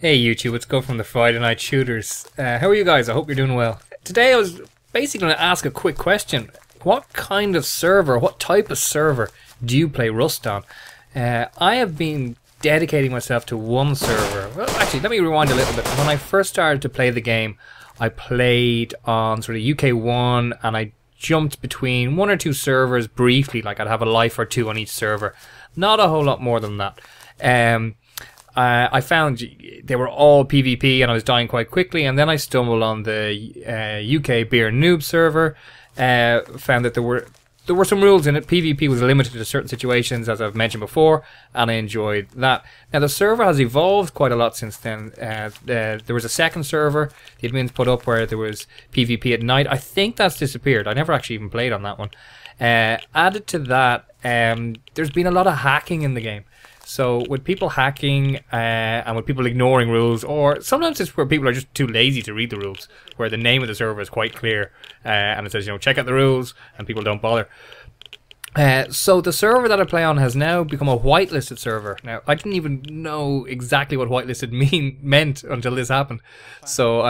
Hey YouTube, it's Go from the Friday Night Shooters. How are you guys? I hope you're doing well. Today I was basically going to ask a quick question. What kind of server, what type of server do you play Rust on? I have been dedicating myself to one server. Well, actually, let me rewind a little bit. When I first started to play the game, I played on sort of UK1 and I jumped between one or two servers briefly, like I'd have a life or two on each server. Not a whole lot more than that. I found they were all PvP and I was dying quite quickly, and then I stumbled on the UK Beer Noob server. Found that there were some rules in it. PvP was limited to certain situations, as I've mentioned before, and I enjoyed that. Now the server has evolved quite a lot since then. There was a second server the admins put up where there was PvP at night. I think that's disappeared. I never actually even played on that one. Added to that, there's been a lot of hacking in the game. So with people hacking and with people ignoring rules, or sometimes it's where people are just too lazy to read the rules, where the name of the server is quite clear and it says, you know, check out the rules, and people don't bother. So the server that I play on has now become a whitelisted server. Now I didn't even know exactly what whitelisted meant until this happened. So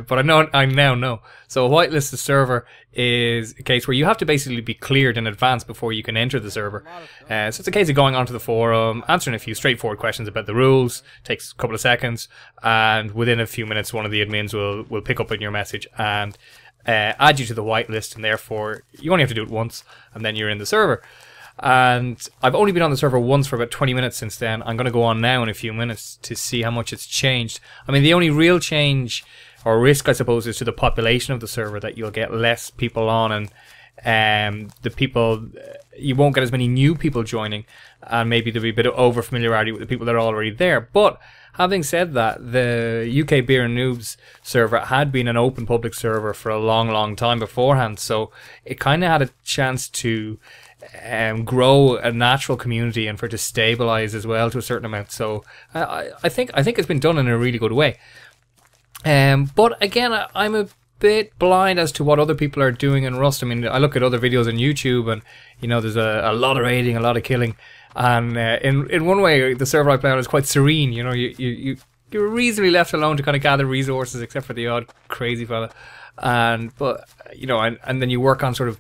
but I now know. So a whitelisted server is a case where you have to basically be cleared in advance before you can enter the server. So it's a case of going onto the forum, answering a few straightforward questions about the rules. Takes a couple of seconds, and within a few minutes, one of the admins will pick up on your message and add you to the whitelist, and therefore you only have to do it once and then you're in the server. And I've only been on the server once for about 20 minutes since then. I'm going to go on now in a few minutes to see how much it's changed. I mean, the only real change or risk, I suppose, is to the population of the server, that you'll get less people on, and the people, you won't get as many new people joining, and maybe there'll be a bit of over familiarity with the people that are already there. But having said that, the UK Beer Noobs server had been an open public server for a long time beforehand, so it kind of had a chance to grow a natural community and for it to stabilize as well to a certain amount. So I think it's been done in a really good way. But again, I'm a bit blind as to what other people are doing in Rust. I mean, I look at other videos on YouTube, and you know, there's a lot of raiding, a lot of killing, and in one way, the server I play on is quite serene. You know, you're reasonably left alone to kind of gather resources, except for the odd crazy fella. But you know, and then you work on sort of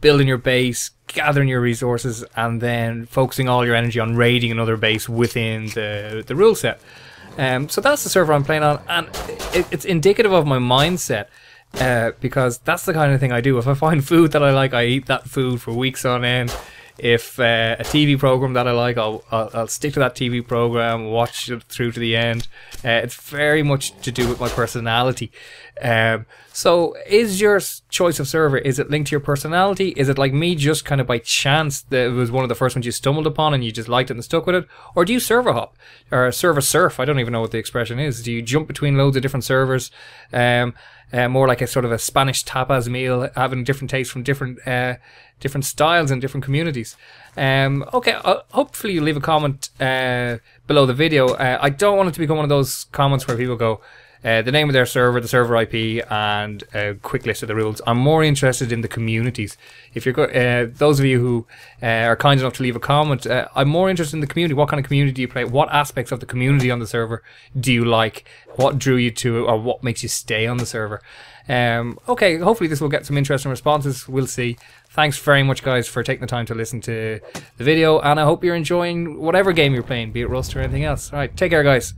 building your base, gathering your resources, and then focusing all your energy on raiding another base within the rule set. So that's the server I'm playing on, and it's indicative of my mindset, because that's the kind of thing I do. If I find food that I like, I eat that food for weeks on end. If a TV program that I like, I'll stick to that TV program, watch it through to the end. It's very much to do with my personality. So is your choice of server, is it linked to your personality? Is it like me, just kind of by chance that it was one of the first ones you stumbled upon and you just liked it and stuck with it? Or do you server hop or server surf? I don't even know what the expression is. Do you jump between loads of different servers? More like a sort of a Spanish tapas meal, having different tastes from different styles and different communities. Okay, hopefully you leave a comment below the video. I don't want it to become one of those comments where people go, the name of their server, the server IP, and a quick list of the rules. I'm more interested in the communities. If you're those of you who are kind enough to leave a comment, I'm more interested in the community. What kind of community do you play? What aspects of the community on the server do you like? What drew you to it, or what makes you stay on the server? Okay, hopefully this will get some interesting responses. We'll see. Thanks very much, guys, for taking the time to listen to the video, and I hope you're enjoying whatever game you're playing, be it Rust or anything else. Alright, take care, guys.